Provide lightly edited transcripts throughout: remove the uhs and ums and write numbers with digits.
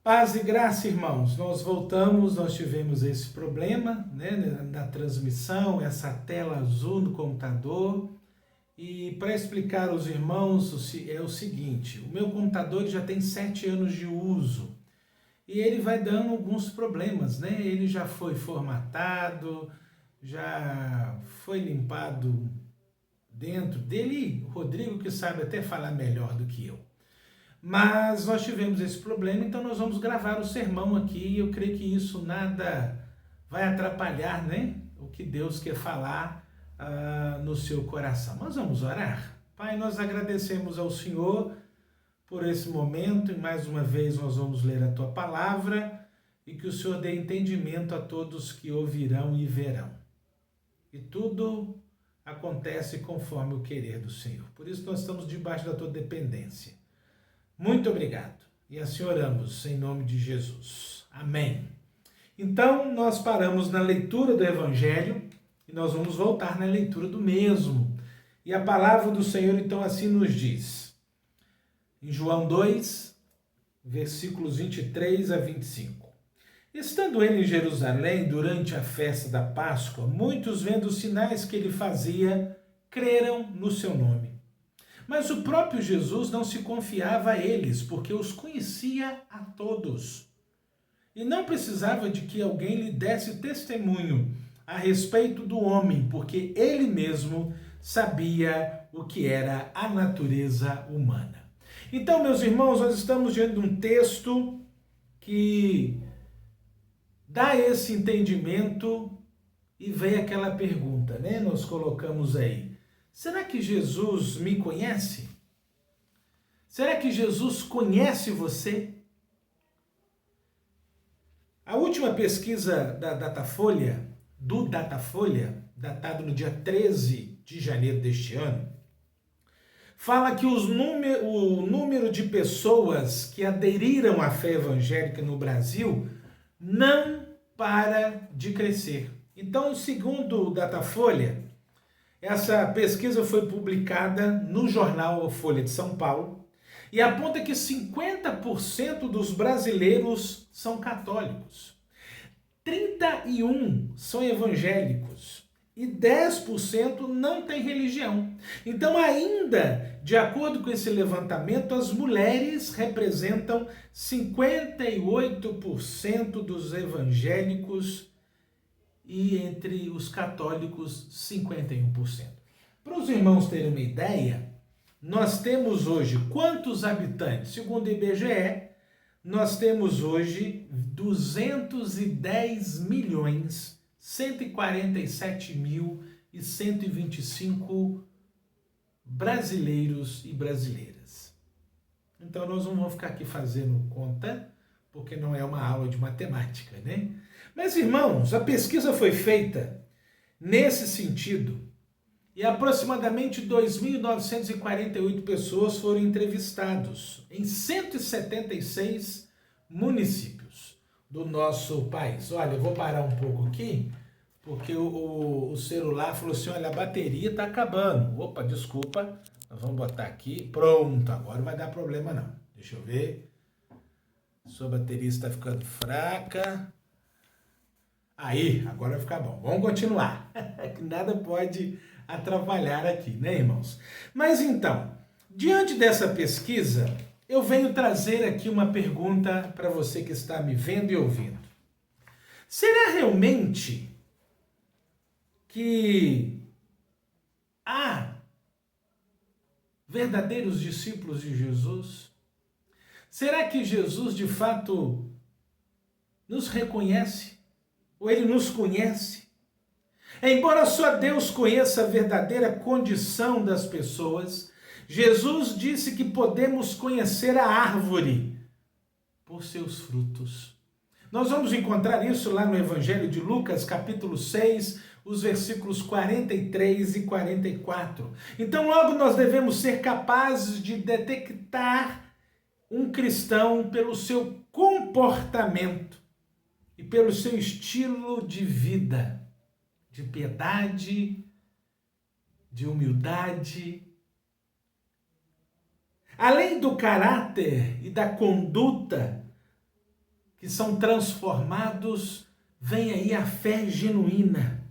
Paz e graça, irmãos. Nós voltamos, nós tivemos esse problema, né, na transmissão, essa tela azul no computador. E para explicar aos irmãos é o seguinte: o meu computador já tem 7 anos de uso e ele vai dando alguns problemas, né? Ele já foi formatado, já foi limpado dentro dele. O Rodrigo que sabe até falar melhor do que eu. Mas nós tivemos esse problema, então nós vamos gravar o sermão aqui e eu creio que isso nada vai atrapalhar, né? O que Deus quer falar no seu coração. Nós vamos orar? Pai, nós agradecemos ao Senhor por esse momento e mais uma vez nós vamos ler a Tua Palavra e que o Senhor dê entendimento a todos que ouvirão e verão. E tudo acontece conforme o querer do Senhor. Por isso nós estamos debaixo da Tua dependência. Muito obrigado. E assim oramos em nome de Jesus. Amém. Então, nós paramos na leitura do Evangelho e nós vamos voltar na leitura do mesmo. E a palavra do Senhor, então, assim nos diz. Em João 2, versículos 23 a 25. Estando ele em Jerusalém durante a festa da Páscoa, muitos vendo os sinais que ele fazia, creram no seu nome. Mas o próprio Jesus não se confiava a eles, porque os conhecia a todos. E não precisava de que alguém lhe desse testemunho a respeito do homem, porque ele mesmo sabia o que era a natureza humana. Então, meus irmãos, nós estamos diante de um texto que dá esse entendimento e vem aquela pergunta, né? Nós colocamos aí. Será que Jesus me conhece? Será que Jesus conhece você? A última pesquisa da Datafolha, datado no dia 13 de janeiro deste ano, fala que o número de pessoas que aderiram à fé evangélica no Brasil não para de crescer. Então, segundo o Datafolha, essa pesquisa foi publicada no jornal Folha de São Paulo e aponta que 50% dos brasileiros são católicos, 31% são evangélicos e 10% não têm religião. Então, ainda, de acordo com esse levantamento, as mulheres representam 58% dos evangélicos e entre os católicos 51%. Para os irmãos terem uma ideia, nós temos hoje quantos habitantes? Segundo o IBGE, nós temos hoje 210.147.125 brasileiros e brasileiras. Então nós não vamos ficar aqui fazendo conta, porque não é uma aula de matemática, né? Mas, irmãos, a pesquisa foi feita nesse sentido e aproximadamente 2.948 pessoas foram entrevistadas em 176 municípios do nosso país. Olha, eu vou parar um pouco aqui, porque o celular falou assim, olha, a bateria está acabando. Opa, desculpa, nós vamos botar aqui. Pronto, agora não vai dar problema não. Deixa eu ver. Sua bateria está ficando fraca. Aí, agora vai ficar bom. Vamos continuar. Que nada pode atrapalhar aqui, né, irmãos? Mas então, diante dessa pesquisa, eu venho trazer aqui uma pergunta para você que está me vendo e ouvindo. Será realmente que há verdadeiros discípulos de Jesus? Será que Jesus, de fato, nos reconhece? Ou ele nos conhece? Embora só Deus conheça a verdadeira condição das pessoas, Jesus disse que podemos conhecer a árvore por seus frutos. Nós vamos encontrar isso lá no Evangelho de Lucas, capítulo 6, os versículos 43 e 44. Então logo nós devemos ser capazes de detectar um cristão pelo seu comportamento e pelo seu estilo de vida, de piedade, de humildade. Além do caráter e da conduta, que são transformados, vem aí a fé genuína,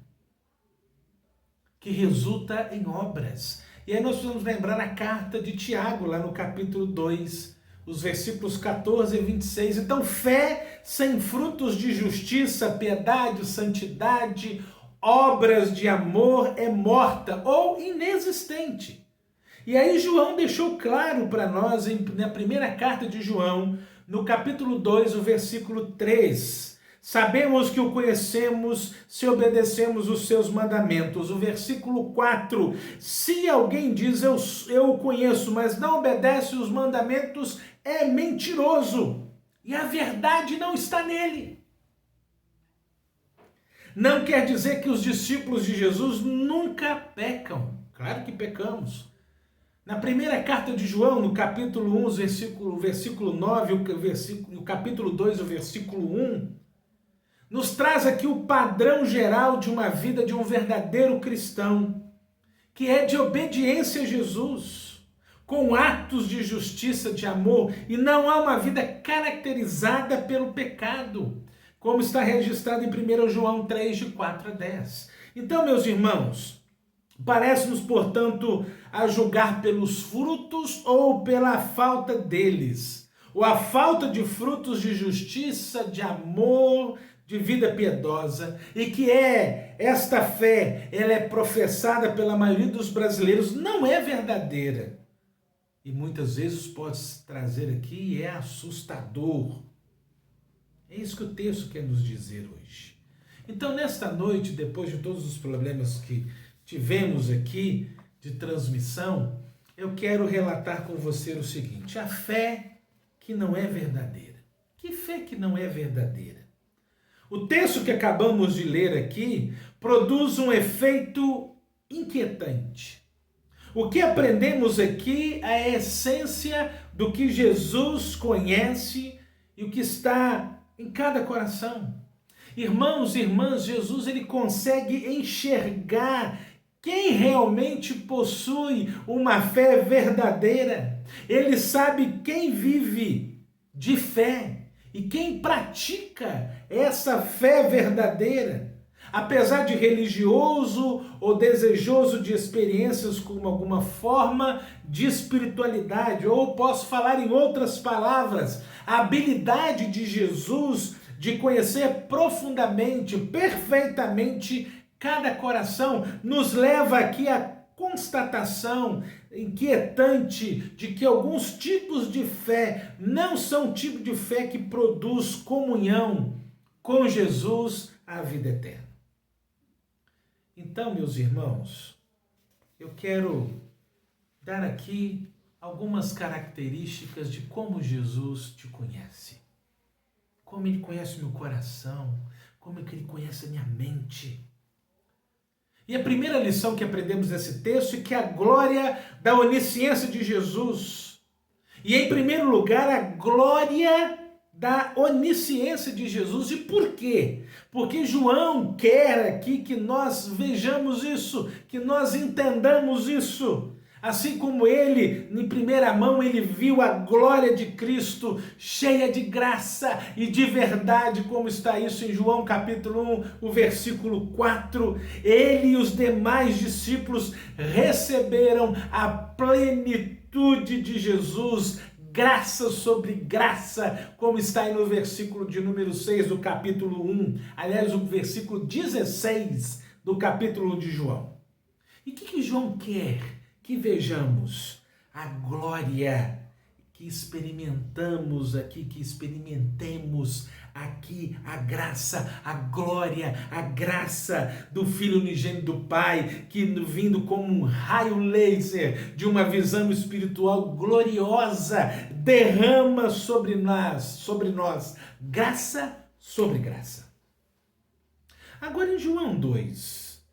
que resulta em obras. E aí nós precisamos lembrar a carta de Tiago, lá no capítulo 2, os versículos 14 e 26. Então, fé sem frutos de justiça, piedade, santidade, obras de amor é morta ou inexistente. E aí João deixou claro para nós, na primeira carta de João, no capítulo 2, o versículo 3, sabemos que o conhecemos se obedecemos os seus mandamentos. O versículo 4, se alguém diz eu o conheço, mas não obedece os mandamentos, é mentiroso e a verdade não está nele. Não quer dizer que os discípulos de Jesus nunca pecam. Claro que pecamos. Na primeira carta de João, no capítulo 1, o versículo 9, o capítulo 2, o versículo 1, nos traz aqui o padrão geral de uma vida de um verdadeiro cristão, que é de obediência a Jesus, com atos de justiça, de amor, e não há uma vida caracterizada pelo pecado, como está registrado em 1 João 3, de 4 a 10. Então, meus irmãos, parece-nos, portanto, a julgar pelos frutos ou pela falta deles, ou a falta de frutos de justiça, de amor, de vida piedosa, e que esta fé, ela é professada pela maioria dos brasileiros, não é verdadeira. E muitas vezes pode trazer aqui e é assustador. É isso que o texto quer nos dizer hoje. Então, nesta noite, depois de todos os problemas que tivemos aqui de transmissão, eu quero relatar com você o seguinte: a fé que não é verdadeira. Que fé que não é verdadeira? O texto que acabamos de ler aqui produz um efeito inquietante. O que aprendemos aqui é a essência do que Jesus conhece e o que está em cada coração. Irmãos e irmãs, Jesus ele consegue enxergar quem realmente possui uma fé verdadeira. Ele sabe quem vive de fé e quem pratica essa fé verdadeira. Apesar de religioso ou desejoso de experiências com alguma forma de espiritualidade, ou posso falar em outras palavras, a habilidade de Jesus de conhecer profundamente, perfeitamente cada coração, nos leva aqui à constatação inquietante de que alguns tipos de fé não são tipo de fé que produz comunhão com Jesus à vida eterna. Então, meus irmãos, eu quero dar aqui algumas características de como Jesus te conhece. Como ele conhece o meu coração, como é que ele conhece a minha mente. E a primeira lição que aprendemos nesse texto é que a glória da onisciência de Jesus. E em primeiro lugar, a glória da onisciência de Jesus. E por quê? Porque João quer aqui que nós vejamos isso, que nós entendamos isso. Assim como ele, em primeira mão, ele viu a glória de Cristo, cheia de graça e de verdade, como está isso em João capítulo 1, o versículo 4. Ele e os demais discípulos receberam a plenitude de Jesus, graça sobre graça, como está aí no versículo de número 6 do capítulo 1. Aliás, o versículo 16 do capítulo 1 de João. E o que João quer? Que vejamos a glória que experimentamos aqui, que experimentemos aqui a graça, a glória, a graça do Filho unigênito do Pai, que vindo como um raio laser de uma visão espiritual gloriosa, derrama sobre nós, graça sobre graça. Agora em João 2,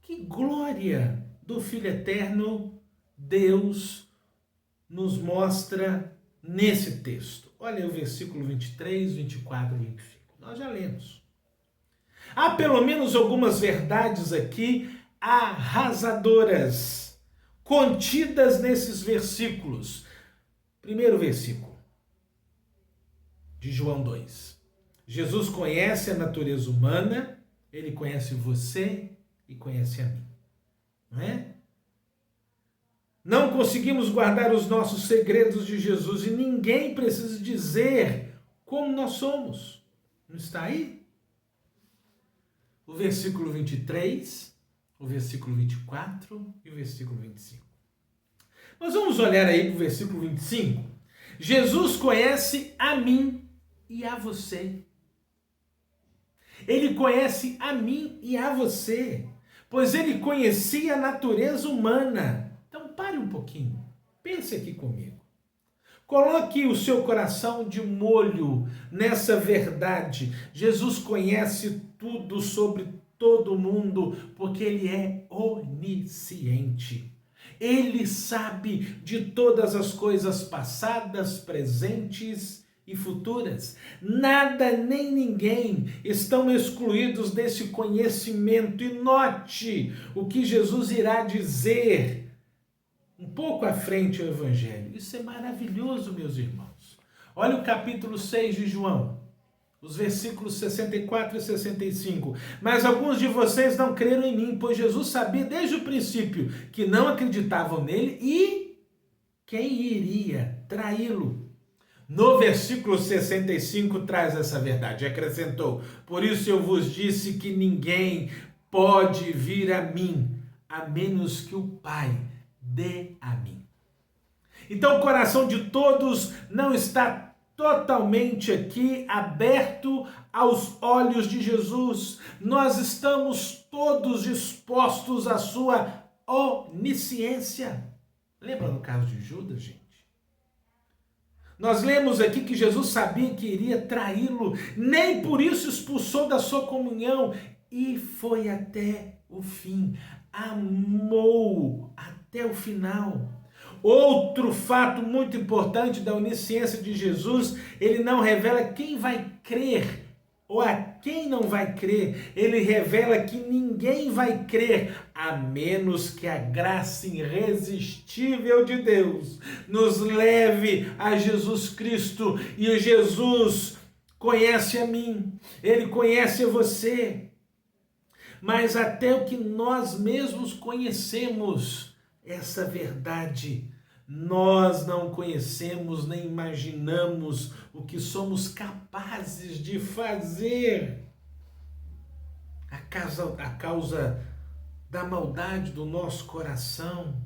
que glória do Filho Eterno Deus nos mostra nesse texto. Olha o versículo 23, 24 e 25. Nós já lemos. Há pelo menos algumas verdades aqui arrasadoras, contidas nesses versículos. Primeiro versículo de João 2. Jesus conhece a natureza humana, ele conhece você e conhece a mim. Não é? Não conseguimos guardar os nossos segredos de Jesus e ninguém precisa dizer como nós somos. Não está aí? O versículo 23, o versículo 24 e o versículo 25. Mas vamos olhar aí para o versículo 25. Jesus conhece a mim e a você. Ele conhece a mim e a você, pois ele conhecia a natureza humana. Então pare um pouquinho, pense aqui comigo. Coloque o seu coração de molho nessa verdade. Jesus conhece tudo sobre todo mundo, porque ele é onisciente. Ele sabe de todas as coisas passadas, presentes e futuras. Nada nem ninguém estão excluídos desse conhecimento. E note o que Jesus irá dizer um pouco à frente ao Evangelho. Isso é maravilhoso, meus irmãos. Olha o capítulo 6 de João, os versículos 64 e 65. Mas alguns de vocês não creram em mim, pois Jesus sabia desde o princípio que não acreditavam nele e quem iria traí-lo. No versículo 65 traz essa verdade, acrescentou: por isso eu vos disse que ninguém pode vir a mim, a menos que o Pai dê a mim. Então o coração de todos não está totalmente aqui aberto aos olhos de Jesus. Nós estamos todos expostos à sua onisciência. Lembra no caso de Judas, gente? Nós lemos aqui que Jesus sabia que iria traí-lo, nem por isso expulsou da sua comunhão e foi até o fim. Amou até o final. Outro fato muito importante da onisciência de Jesus, ele não revela quem vai crer ou a quem não vai crer. Ele revela que ninguém vai crer, a menos que a graça irresistível de Deus nos leve a Jesus Cristo. E o Jesus conhece a mim, ele conhece a você. Mas até o que nós mesmos conhecemos, essa verdade, nós não conhecemos nem imaginamos o que somos capazes de fazer. A causa da maldade do nosso coração.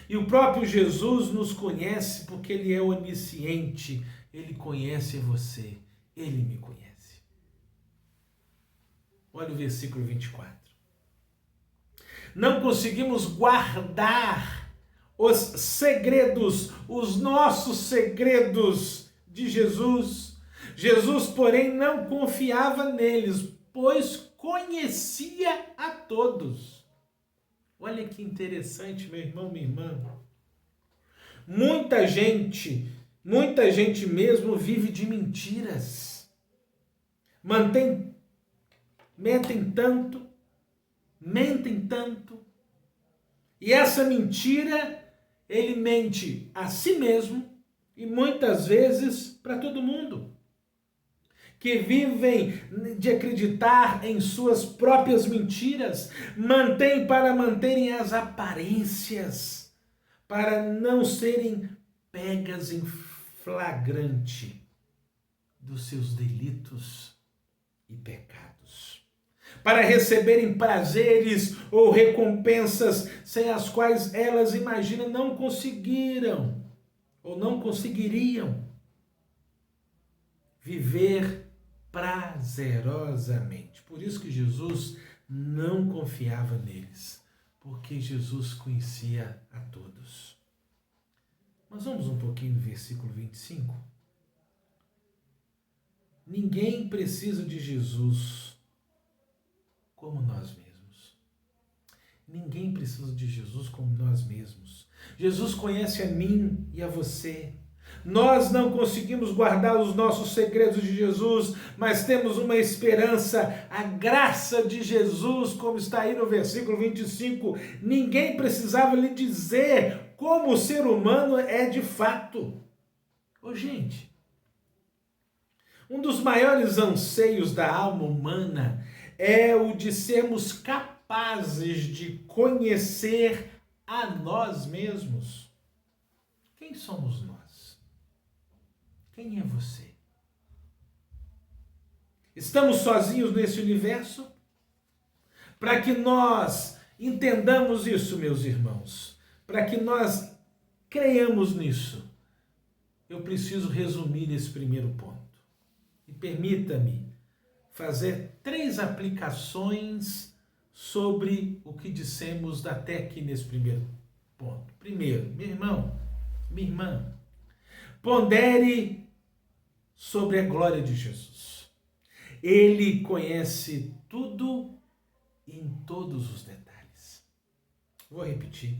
E o próprio Jesus nos conhece porque ele é onisciente. Ele conhece você, ele me conhece. Olha o versículo 24. Não conseguimos guardar os segredos, os nossos segredos de Jesus. Jesus, porém, não confiava neles, pois conhecia a todos. Olha que interessante, meu irmão, minha irmã. Muita gente mesmo vive de mentiras. Mentem tanto, e essa mentira, ele mente a si mesmo e muitas vezes para todo mundo, que vivem de acreditar em suas próprias mentiras, para manterem as aparências, para não serem pegas em flagrante dos seus delitos e pecados. Para receberem prazeres ou recompensas sem as quais elas imaginam não conseguiram ou não conseguiriam viver prazerosamente. Por isso que Jesus não confiava neles, porque Jesus conhecia a todos. Mas vamos um pouquinho no versículo 25. Ninguém precisa de Jesus como nós mesmos. Ninguém precisa de Jesus como nós mesmos. Jesus conhece a mim e a você. Nós não conseguimos guardar os nossos segredos de Jesus, mas temos uma esperança, a graça de Jesus, como está aí no versículo 25. Ninguém precisava lhe dizer como o ser humano é de fato. Ô, gente, Um dos maiores anseios da alma humana é o de sermos capazes de conhecer a nós mesmos. Quem somos nós? Quem é você? Estamos sozinhos nesse universo? Para que nós entendamos isso, meus irmãos, para que nós creiamos nisso, eu preciso resumir esse primeiro ponto. E permita-me fazer 3 aplicações sobre o que dissemos até aqui nesse primeiro ponto. Primeiro, meu irmão, minha irmã, pondere sobre a glória de Jesus. Ele conhece tudo em todos os detalhes. Vou repetir.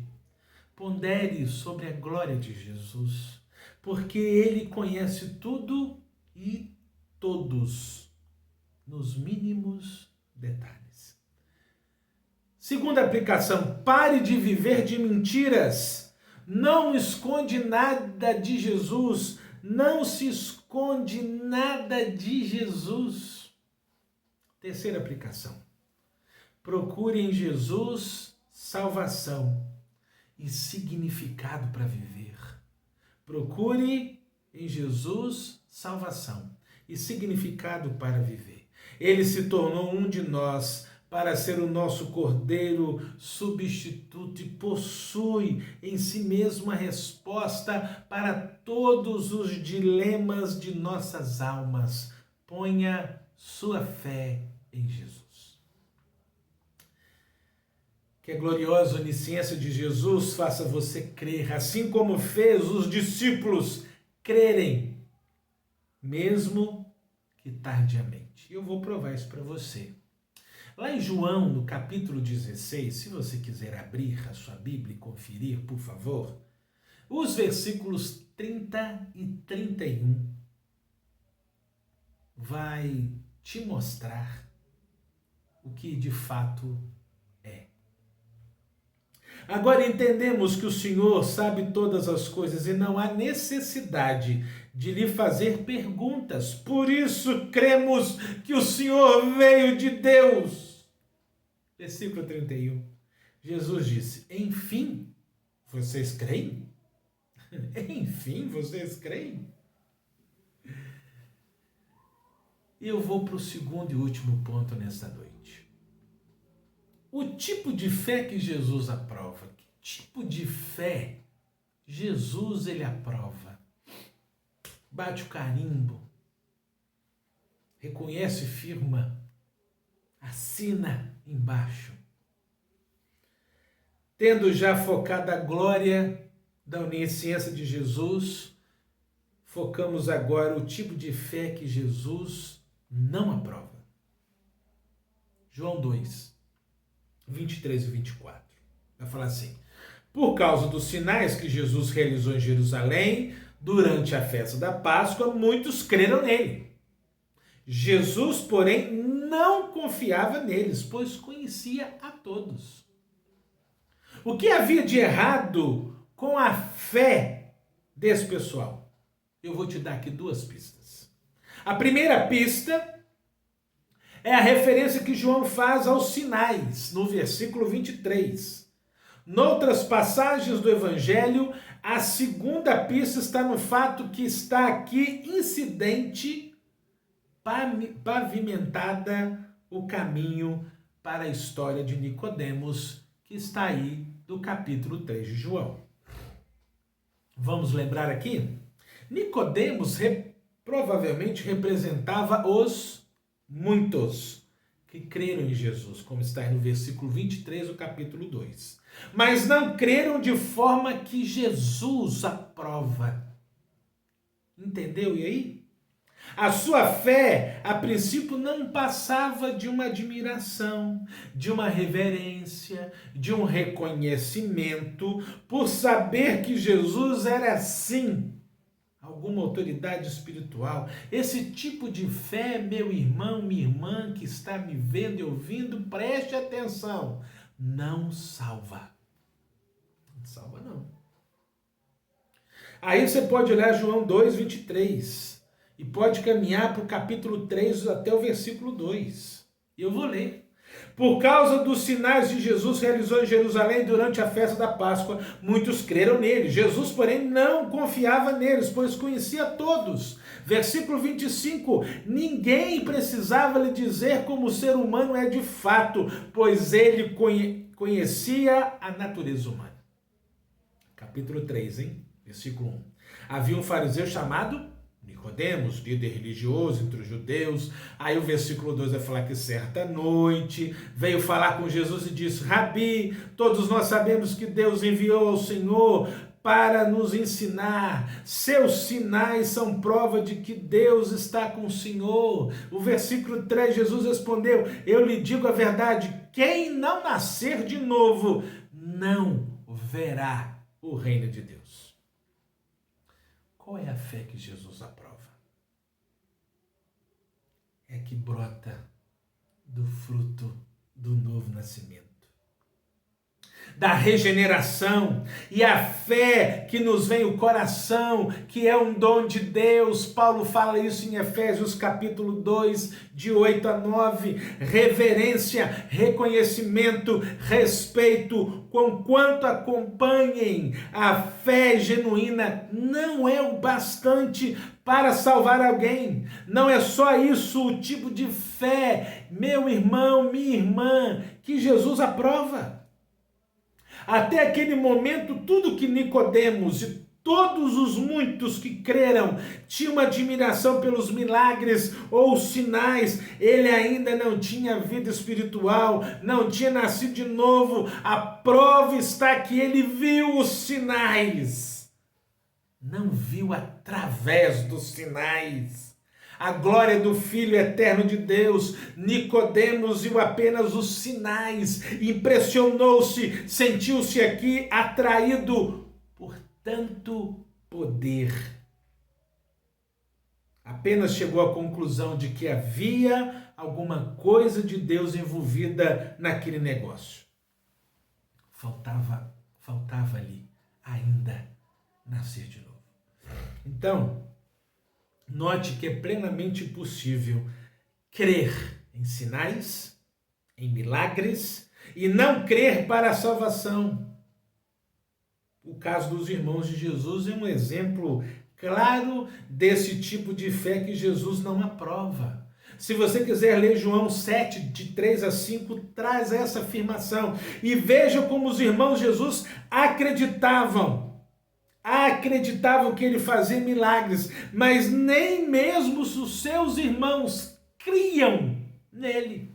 Pondere sobre a glória de Jesus, porque ele conhece tudo e todos, nos mínimos detalhes. Segunda aplicação, pare de viver de mentiras. Não esconde nada de Jesus. Não se esconde nada de Jesus. Terceira aplicação, procure em Jesus salvação e significado para viver. Procure em Jesus salvação e significado para viver. Ele se tornou um de nós para ser o nosso cordeiro substituto e possui em si mesmo a resposta para todos os dilemas de nossas almas. Ponha sua fé em Jesus. Que a gloriosa onisciência de Jesus faça você crer, assim como fez os discípulos crerem, mesmo que tardiamente. Eu vou provar isso para você. Lá em João, no capítulo 16, se você quiser abrir a sua Bíblia e conferir, por favor, os versículos 30 e 31 vai te mostrar o que de fato é. Agora entendemos que o Senhor sabe todas as coisas e não há necessidade de lhe fazer perguntas. Por isso cremos que o Senhor veio de Deus. Versículo 31. Jesus disse: enfim, vocês creem? Enfim, vocês creem? Eu vou para o segundo e último ponto nesta noite. O tipo de fé que Jesus aprova. Que tipo de fé Jesus ele aprova? Bate o carimbo, reconhece, firma, assina embaixo. Tendo já focado a glória da onisciência de Jesus, focamos agora o tipo de fé que Jesus não aprova. João 2, 23 e 24. Vai falar assim: por causa dos sinais que Jesus realizou em Jerusalém durante a festa da Páscoa, muitos creram nele. Jesus, porém, não confiava neles, pois conhecia a todos. O que havia de errado com a fé desse pessoal? Eu vou te dar aqui 2 pistas. A primeira pista é a referência que João faz aos sinais, no versículo 23. Noutras passagens do Evangelho, a segunda pista está no fato que está aqui incidente, pavimentada o caminho para a história de Nicodemos, que está aí do capítulo 3 de João. Vamos lembrar aqui? Nicodemos provavelmente representava os muitos que creram em Jesus, como está aí no versículo 23 do capítulo 2. Mas não creram de forma que Jesus aprova. Entendeu? E aí? A sua fé, a princípio, não passava de uma admiração, de uma reverência, de um reconhecimento, por saber que Jesus era, sim, alguma autoridade espiritual. Esse tipo de fé, meu irmão, minha irmã, que está me vendo e ouvindo, preste atenção, não salva. Não salva, não. Aí você pode olhar João 2, 23. E pode caminhar para o capítulo 3 até o versículo 2. E eu vou ler. Por causa dos sinais que Jesus realizou em Jerusalém durante a festa da Páscoa, muitos creram nele. Jesus, porém, não confiava neles, pois conhecia todos. Versículo 25, ninguém precisava lhe dizer como o ser humano é de fato, pois ele conhecia a natureza humana. Capítulo 3, hein? Versículo 1. Havia um fariseu chamado Nicodemos, líder religioso entre os judeus. Aí o versículo 2 vai falar que certa noite veio falar com Jesus e disse: Rabi, todos nós sabemos que Deus enviou ao Senhor para nos ensinar. Seus sinais são prova de que Deus está com o Senhor. O versículo 3, Jesus respondeu: eu lhe digo a verdade, quem não nascer de novo não verá o reino de Deus. Qual é a fé que Jesus aprova? É que brota do fruto do novo nascimento, da regeneração, e a fé que nos vem o coração, que é um dom de Deus. Paulo fala isso em Efésios capítulo 2, de 8 a 9. Reverência, reconhecimento, respeito, conquanto acompanhem. A fé genuína não é o bastante para salvar alguém. Não é só isso o tipo de fé, meu irmão, minha irmã, que Jesus aprova. Até aquele momento, tudo que Nicodemos e todos os muitos que creram tinham admiração pelos milagres ou sinais, ele ainda não tinha vida espiritual, não tinha nascido de novo. A prova está que ele viu os sinais, não viu através dos sinais. A glória do Filho eterno de Deus. Nicodemos viu apenas os sinais, impressionou-se, sentiu-se aqui atraído por tanto poder. Apenas chegou à conclusão de que havia alguma coisa de Deus envolvida naquele negócio. Faltava ali ainda nascer de novo. Então, note que é plenamente possível crer em sinais, em milagres, e não crer para a salvação. O caso dos irmãos de Jesus é um exemplo claro desse tipo de fé que Jesus não aprova. Se você quiser ler João 7, de 3 a 5, traz essa afirmação. E veja como os irmãos de Jesus acreditavam que ele fazia milagres, mas nem mesmo os seus irmãos criam nele.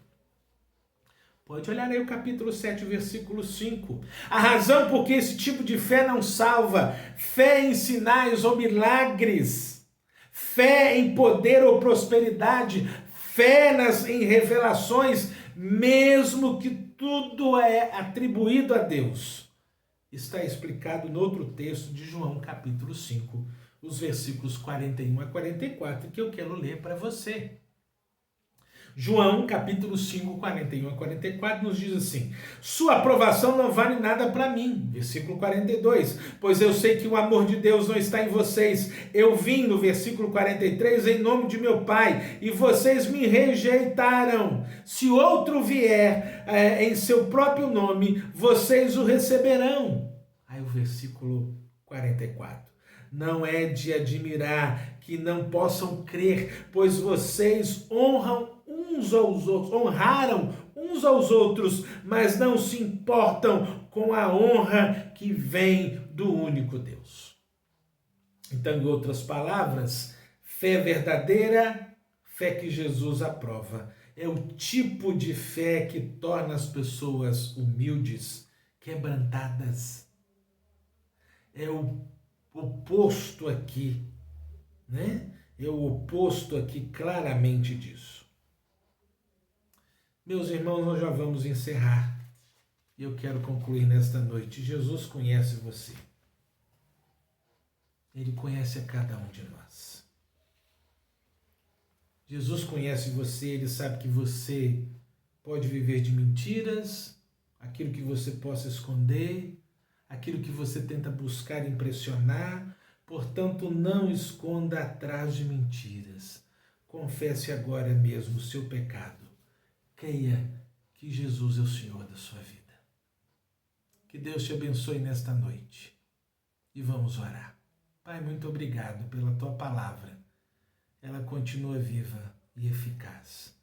Pode olhar aí o capítulo 7, versículo 5. A razão por que esse tipo de fé não salva, fé em sinais ou milagres, fé em poder ou prosperidade, fé em revelações, mesmo que tudo é atribuído a Deus, está explicado no outro texto de João, capítulo 5, os versículos 41 a 44, que eu quero ler para você. João, capítulo 5, 41 a 44, nos diz assim: sua aprovação não vale nada para mim. Versículo 42, pois eu sei que o amor de Deus não está em vocês. Eu vim, no versículo 43, em nome de meu Pai, e vocês me rejeitaram. Se outro vier em seu próprio nome, vocês o receberão. Aí o versículo 44. Não é de admirar que não possam crer, pois vocês honraram uns aos outros, mas não se importam com a honra que vem do único Deus. Então, em outras palavras, fé verdadeira, fé que Jesus aprova, é o tipo de fé que torna as pessoas humildes, quebrantadas. É o oposto aqui, né? É o oposto aqui claramente disso. Meus irmãos, nós já vamos encerrar. E eu quero concluir nesta noite. Jesus conhece você. Ele conhece a cada um de nós. Jesus conhece você, ele sabe que você pode viver de mentiras, aquilo que você possa esconder, aquilo que você tenta buscar impressionar, Portanto, não esconda atrás de mentiras. Confesse agora mesmo o seu pecado. Creia que Jesus é o Senhor da sua vida. Que Deus te abençoe nesta noite. E vamos orar. Pai, muito obrigado pela tua palavra. Ela continua viva e eficaz.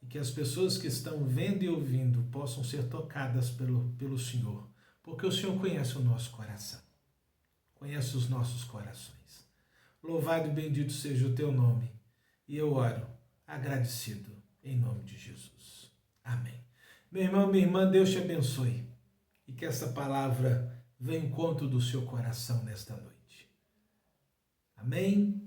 E que as pessoas que estão vendo e ouvindo possam ser tocadas pelo Senhor, porque o Senhor conhece o nosso coração, conhece os nossos corações. Louvado e bendito seja o teu nome. E eu oro agradecido em nome de Jesus. Amém. Meu irmão, minha irmã, Deus te abençoe. E que essa palavra venha ao encontro do seu coração nesta noite. Amém?